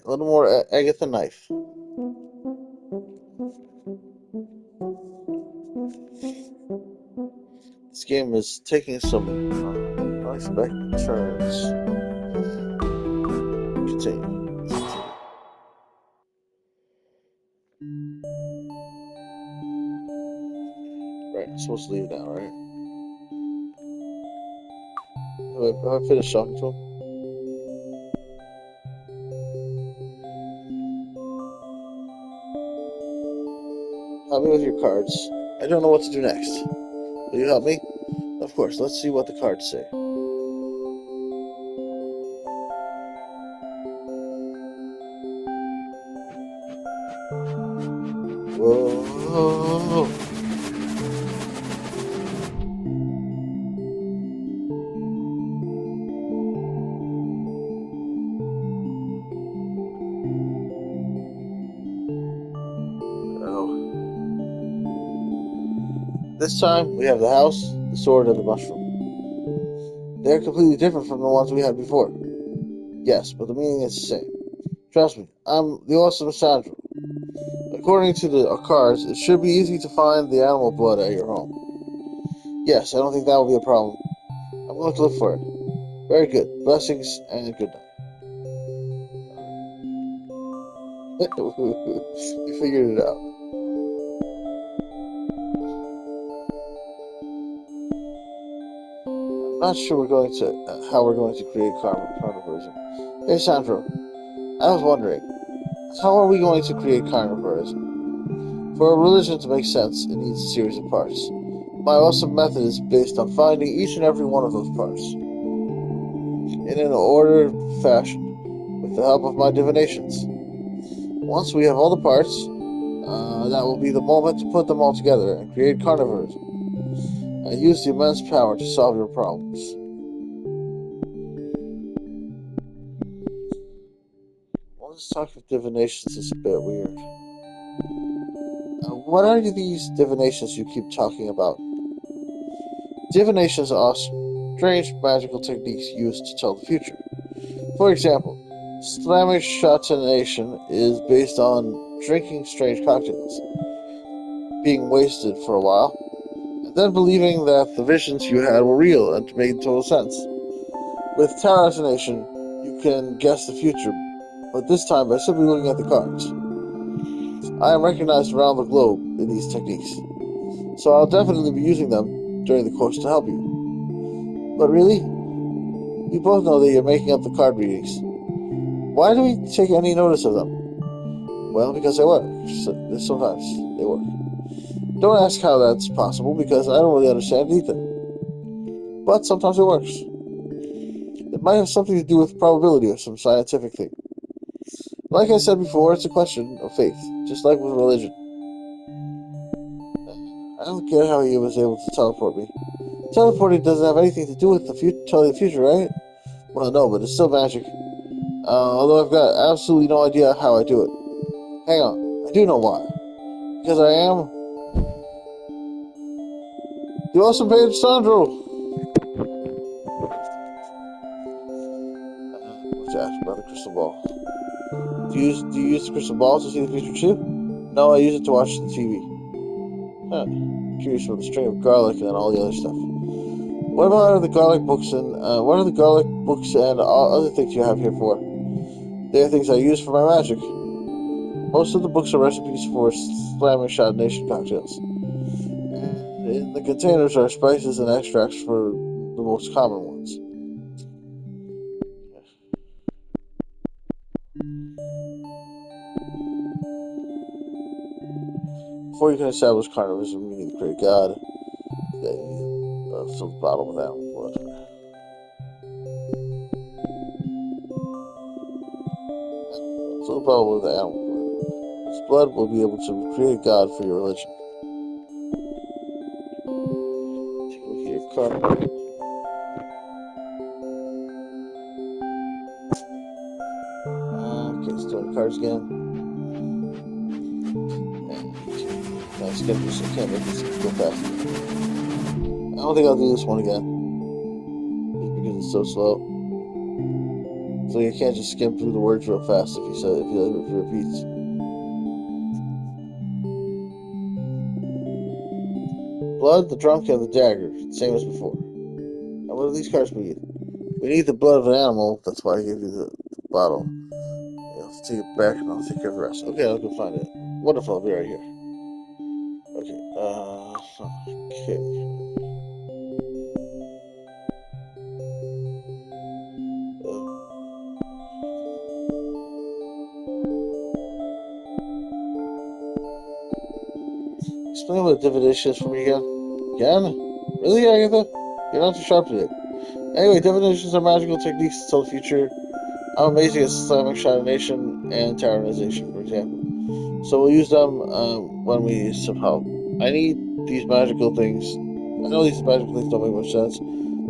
A little more Agatha Knife. This game is taking some unexpected turns. Continue. Let's continue. Right, I'm supposed to leave now, right? Have I finished talking to him? Help me with your cards. I don't know what to do next. Will you help me? Of course, let's see what the cards say. Whoa. Oh. This time, we have the house, the sword, and the mushroom. They're completely different from the ones we had before. Yes, but the meaning is the same. Trust me, I'm the awesome Sandra. According to the cards, it should be easy to find the animal blood at your home. Yes, I don't think that will be a problem. I'm going to look for it. Very good. Blessings and good night. You figured it out. I'm not sure how we're going to create carnivorism. Hey, Sandro, I was wondering, how are we going to create carnivorism? For a religion to make sense, it needs a series of parts. My awesome method is based on finding each and every one of those parts in an ordered fashion with the help of my divinations. Once we have all the parts, that will be the moment to put them all together and create carnivorism and use the immense power to solve your problems. All this talk of divinations is a bit weird. What are these divinations you keep talking about? Divinations are strange magical techniques used to tell the future. For example, Slamish shottonation is based on drinking strange cocktails, being wasted for a while, and then believing that the visions you had were real and made total sense. With Tarotination, you can guess the future, but this time by simply looking at the cards. I am recognized around the globe in these techniques, so I'll definitely be using them during the course to help you. But really, we both know that you're making up the card readings. Why do we take any notice of them? Well, because they work. Sometimes they work. Don't ask how that's possible, because I don't really understand either. But sometimes it works. It might have something to do with probability or some scientific thing. Like I said before, it's a question of faith, just like with religion. I don't care how he was able to teleport me. Teleporting doesn't have anything to do with telling the future, right? Well, no, but it's still magic. Although I've got absolutely no idea how I do it. Hang on, I do know why. Because I am the awesome page Sandro. What's that about the crystal ball? Do you use the crystal ball to see the future too? No, I use it to watch the TV. Huh. Curious about the string of garlic and all the other stuff. What are the garlic books and all other things you have here for? They are things I use for my magic. Most of the books are recipes for slamming shot nation cocktails. And in the containers are spices and extracts for the most common ones. Before you can establish carnivorism, you need to create God. They fill the bottle with animal blood. Fill the bottle with animal blood. This blood will be able to create God for your religion. Take a look at your card. Okay, let's do the cards again. I skipped this. I can't make this go fast. I don't think I'll do this one again. Just because it's so slow. So you can't just skim through the words real fast if he repeats. Blood, the drunk, and the dagger, same as before. And what do these cards mean? We need the blood of an animal. That's why I gave you the bottle. You have to take it back, and I'll take care of the rest. Okay, I'll go find it. Wonderful, I'll be right here. Okay. Okay. Explain what a divination is for me again. Again? Really, Agatha? You're not too sharp today. Anyway, divinations are magical techniques to tell the future. I'm amazing at Islamic Sharination and Tyrannization, for example. So we'll use them when we need some help. I need these magical things. I know these magical things don't make much sense,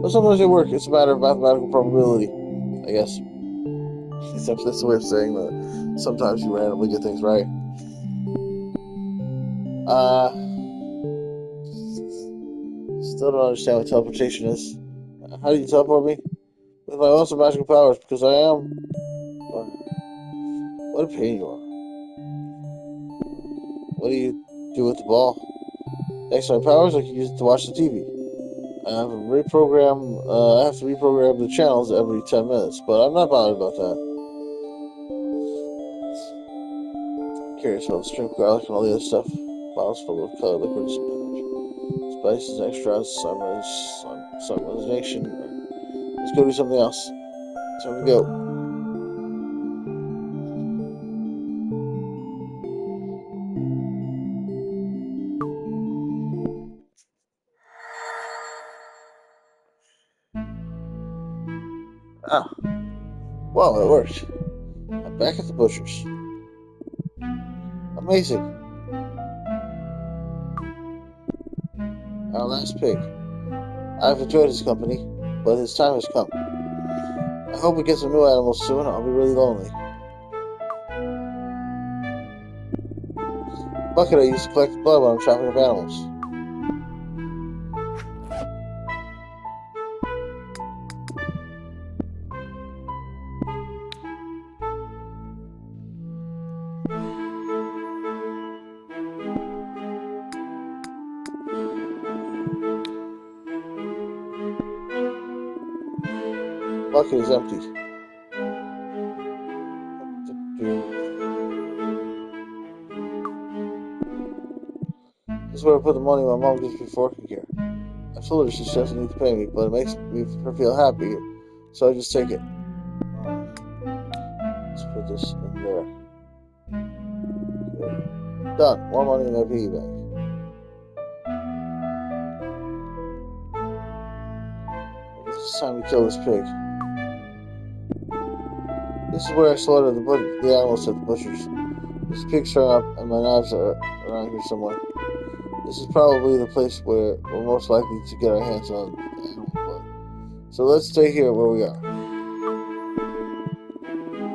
but sometimes they work. It's a matter of mathematical probability, I guess. Except that's the way of saying that sometimes you randomly get things right. Uh, Still don't understand what teleportation is. How do you teleport me? With my awesome magical powers, because I am. What a pain you are. What do you do with the ball? Thanks to my powers, I can use it to watch the TV. I have to reprogram the channels every 10 minutes, but I'm not bothered about that. I'm curious about the shrimp garlic and all the other stuff. Bottles full of colored liquids, spices, extras, summonization. Let's go do something else. Time to go. Ah, wow, it worked. I'm back at the butcher's. Amazing. Our last pig. I've enjoyed his company, but his time has come. I hope we get some new animals soon. I'll be really lonely. Bucket I used to collect the blood when I'm chopping up animals. Bucket is empty. This is where I put the money my mom gives me for working here. I told her she doesn't need to pay me, but it makes her feel happy, so I just take it. Let's put this in there. Okay. Done. More money in my piggy bank. I guess it's time to kill this pig. This is where I slaughter the animals at the butcher's. This pig's turned up, and my knives are around here somewhere. This is probably the place where we're most likely to get our hands on animal blood. So let's stay here where we are.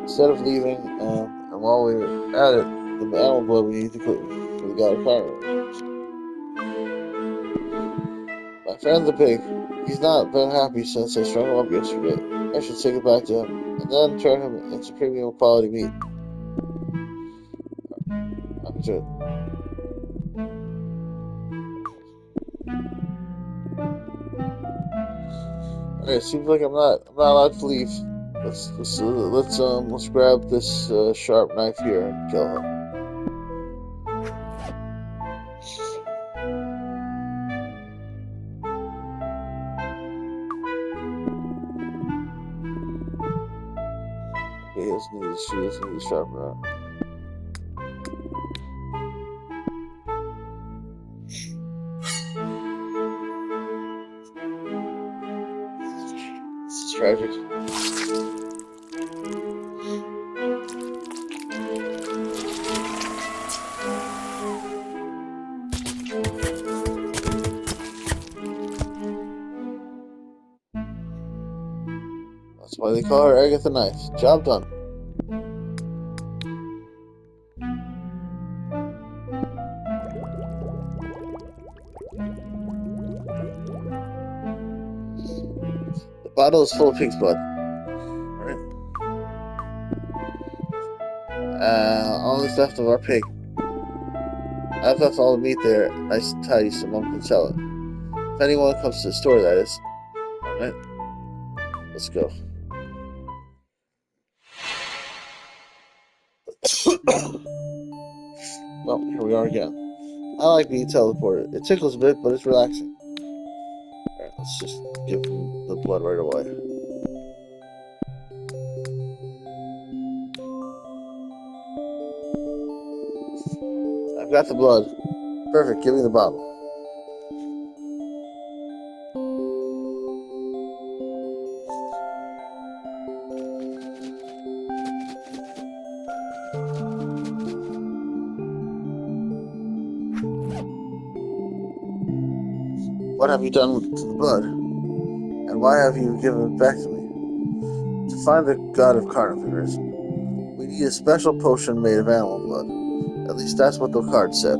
Instead of leaving, and while we're at it, the animal blood we need to cook for the god of fire. My friend the pig, he's not been happy since I strung him up yesterday. I should say goodbye to him, and then turn him into premium quality meat. I'm good. Alright, seems like I'm not allowed to leave. Let's grab this sharp knife here and kill him. Okay, she doesn't need a sharp knife. This is tragic. That's why they call her Agatha Knife. Job done. The bottle is full of pig's blood. Alright. All that's left of our pig. I've left all the meat there, nice and tidy, so Mom can sell it. If anyone comes to the store, that is. Alright, let's go. Well, here we are again. I like being teleported. It tickles a bit, but it's relaxing. Alright, let's just give him the blood right away. I've got the blood. Perfect, give me the bottle. What have you done to the blood? And why have you given it back to me? To find the god of carnivores, we need a special potion made of animal blood. At least that's what the card said.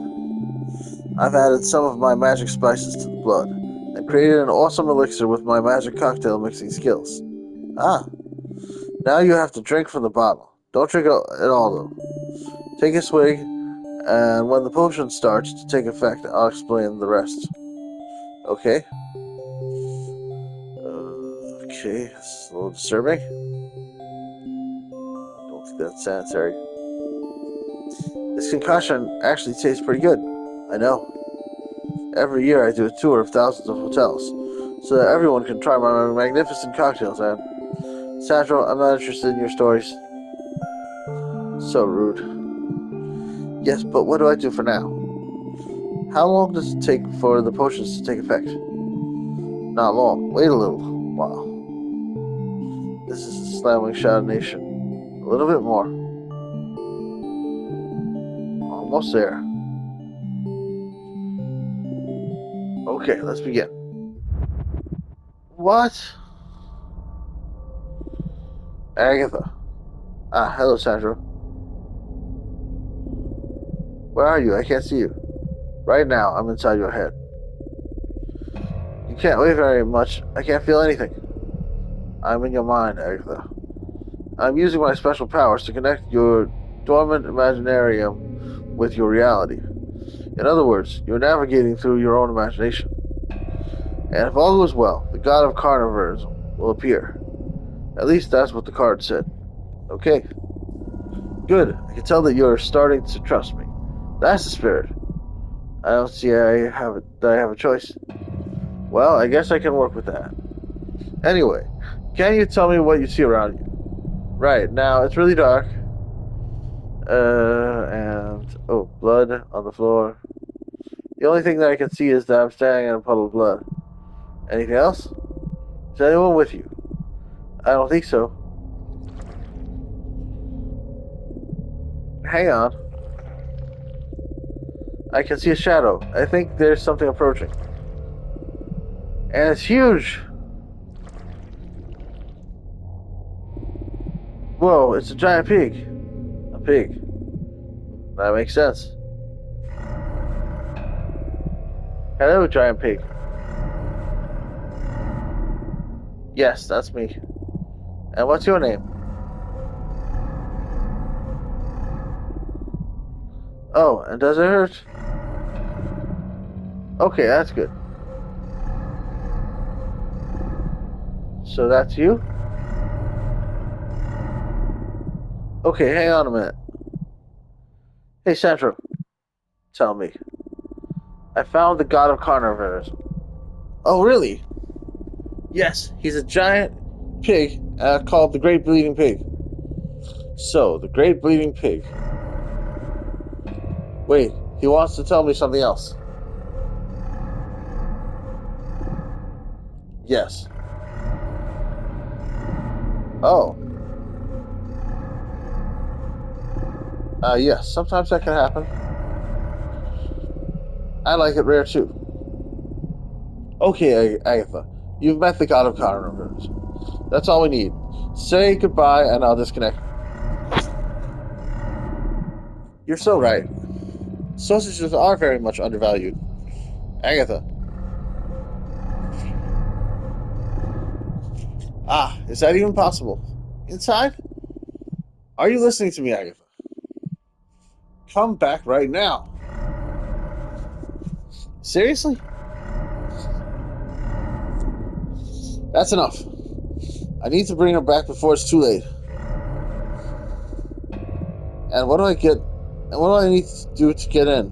I've added some of my magic spices to the blood, and created an awesome elixir with my magic cocktail mixing skills. Ah, now you have to drink from the bottle. Don't drink it all, though. Take a swig, and when the potion starts to take effect, I'll explain the rest. Okay? Okay, it's a little disturbing. I don't think that's sanitary. This concoction actually tastes pretty good. I know. Every year I do a tour of thousands of hotels, so that everyone can try my magnificent cocktails, and Sandro, I'm not interested in your stories. So rude. Yes, but what do I do for now? How long does it take for the potions to take effect? Not long. Wait a little. Wow. This is a slamming shot nation. A little bit more. Almost there. Okay, let's begin. What? Agatha. Ah, hello, Sandro. Where are you? I can't see you. Right now, I'm inside your head. You can't wave very much. I can't feel anything. I'm in your mind, Agatha. I'm using my special powers to connect your dormant imaginarium with your reality. In other words, you're navigating through your own imagination. And if all goes well, the god of carnivores will appear. At least that's what the card said. Okay, good. I can tell that you're starting to trust me. That's the spirit. I don't see that I have a choice. Well, I guess I can work with that. Anyway, can you tell me what you see around you? Right, now it's really dark. And oh, blood on the floor. The only thing that I can see is that I'm standing in a puddle of blood. Anything else? Is anyone with you? I don't think so. Hang on. I can see a shadow. I think there's something approaching. And it's huge! Whoa, it's a giant pig. A pig. That makes sense. Hello, giant pig. Yes, that's me. And what's your name? Oh, and does it hurt? Okay, that's good. So that's you? Okay, hang on a minute. Hey, Central, tell me. I found the god of carnivores. Oh, really? Yes, he's a giant pig called the Great Bleeding Pig. So, the Great Bleeding Pig. Wait, he wants to tell me something else. Yes. Oh. Yes, sometimes that can happen. I like it rare too. Okay, Agatha, you've met the god of carnivores. That's all we need. Say goodbye and I'll disconnect. You're so right. Sausages are very much undervalued. Agatha. Ah, is that even possible? Inside? Are you listening to me, Agatha? Come back right now. Seriously? That's enough. I need to bring her back before it's too late. And what do I get? And what do I need to do to get in?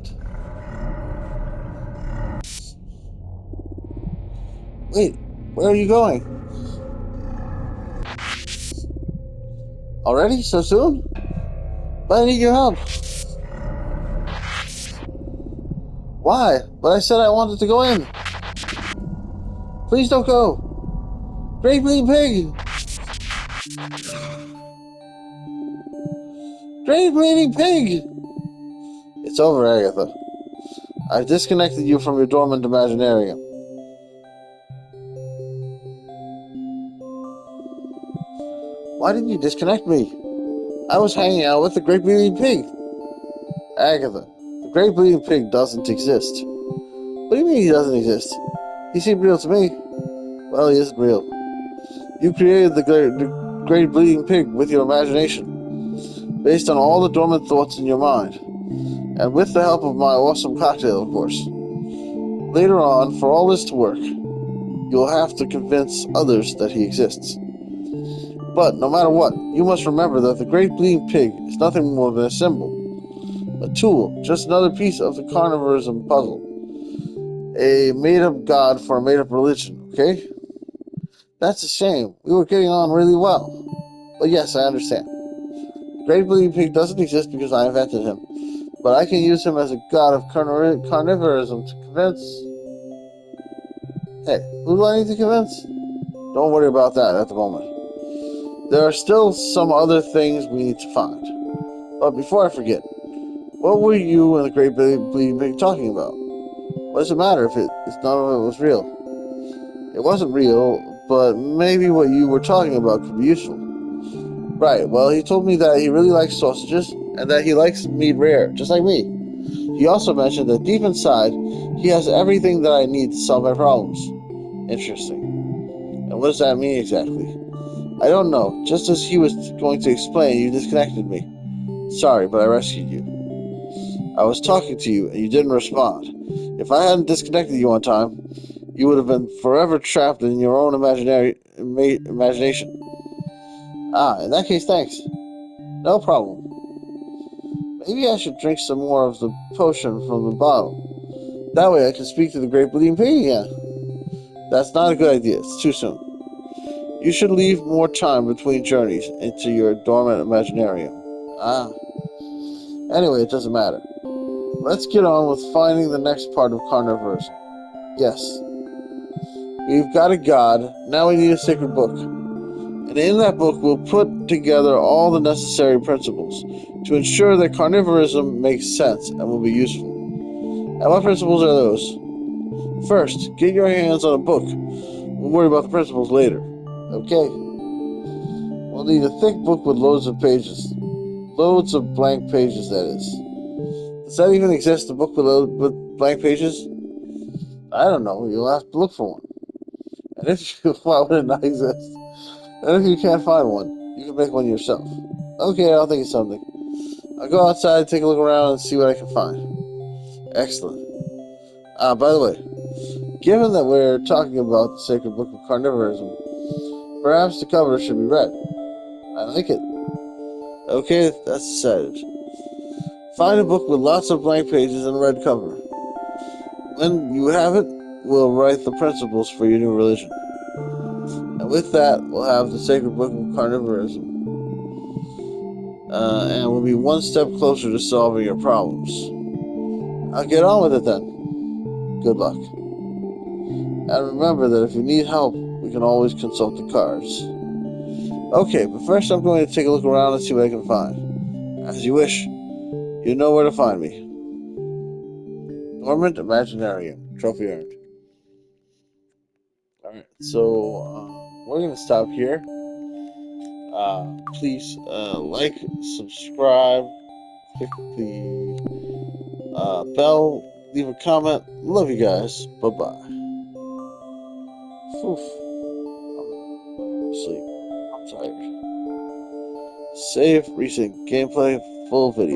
Wait, where are you going? Already? So soon? But I need your help. Why? But I said I wanted to go in. Please don't go. Great Bleeding Pig! Great Bleeding Pig! It's over, Agatha. I've disconnected you from your dormant imaginarium. Why didn't you disconnect me? I was hanging out with the Great Bleeding Pig. Agatha, the Great Bleeding Pig doesn't exist. What do you mean he doesn't exist? He seemed real to me. Well, he isn't real. You created the Great Bleeding Pig with your imagination, based on all the dormant thoughts in your mind, and with the help of my awesome cocktail, of course. Later on, for all this to work, you'll have to convince others that he exists. But no matter what, you must remember that the Great Bleeding Pig is nothing more than a symbol, a tool, just another piece of the carnivorism puzzle. A made-up god for a made-up religion, okay? That's a shame. We were getting on really well. But yes, I understand. Great Bleeding Pig doesn't exist because I invented him, but I can use him as a god of carnivorism to convince... Hey, who do I need to convince? Don't worry about that at the moment. There are still some other things we need to find. But before I forget, what were you and the Great Bleeding Pig talking about? What does it matter if none of it was real? It wasn't real, but maybe what you were talking about could be useful. Right, well, he told me that he really likes sausages, and that he likes meat rare, just like me. He also mentioned that deep inside, he has everything that I need to solve my problems. Interesting. And what does that mean exactly? I don't know. Just as he was going to explain, you disconnected me. Sorry, but I rescued you. I was talking to you, and you didn't respond. If I hadn't disconnected you on time, you would have been forever trapped in your own imagination. Ah, in that case, thanks. No problem. Maybe I should drink some more of the potion from the bottle. That way I can speak to the Great Bleeding Pig again. That's not a good idea. It's too soon. You should leave more time between journeys into your dormant imaginarium. Ah. Anyway, it doesn't matter. Let's get on with finding the next part of carnivorism. Yes. We've got a god. Now we need a sacred book. And in that book, we'll put together all the necessary principles to ensure that carnivorism makes sense and will be useful. And what principles are those? First, get your hands on a book. We'll worry about the principles later. Okay? We'll need a thick book with loads of pages. Loads of blank pages, that is. Does that even exist, a book with blank pages? I don't know. You'll have to look for one. And if you, why would it not exist? And if you can't find one, you can make one yourself. Okay, I'll think of something. I'll go outside, take a look around, and see what I can find. Excellent. By the way, given that we're talking about the sacred book of carnivorism, perhaps the cover should be read. I like it. Okay, that's decided. Find a book with lots of blank pages and a red cover. When you have it, we'll write the principles for your new religion. And with that, we'll have the sacred book of carnivorism. And we'll be one step closer to solving your problems. I'll get on with it then. Good luck. And remember that if you need help, we can always consult the cards. Okay, but first I'm going to take a look around and see what I can find. As you wish. You know where to find me. Dormant Imaginarium. Trophy earned. Alright, so we're going to stop here. Please like, subscribe, click the bell, leave a comment. Love you guys. Bye-bye. Oof. I'm gonna sleep. I'm tired. Save recent gameplay full video.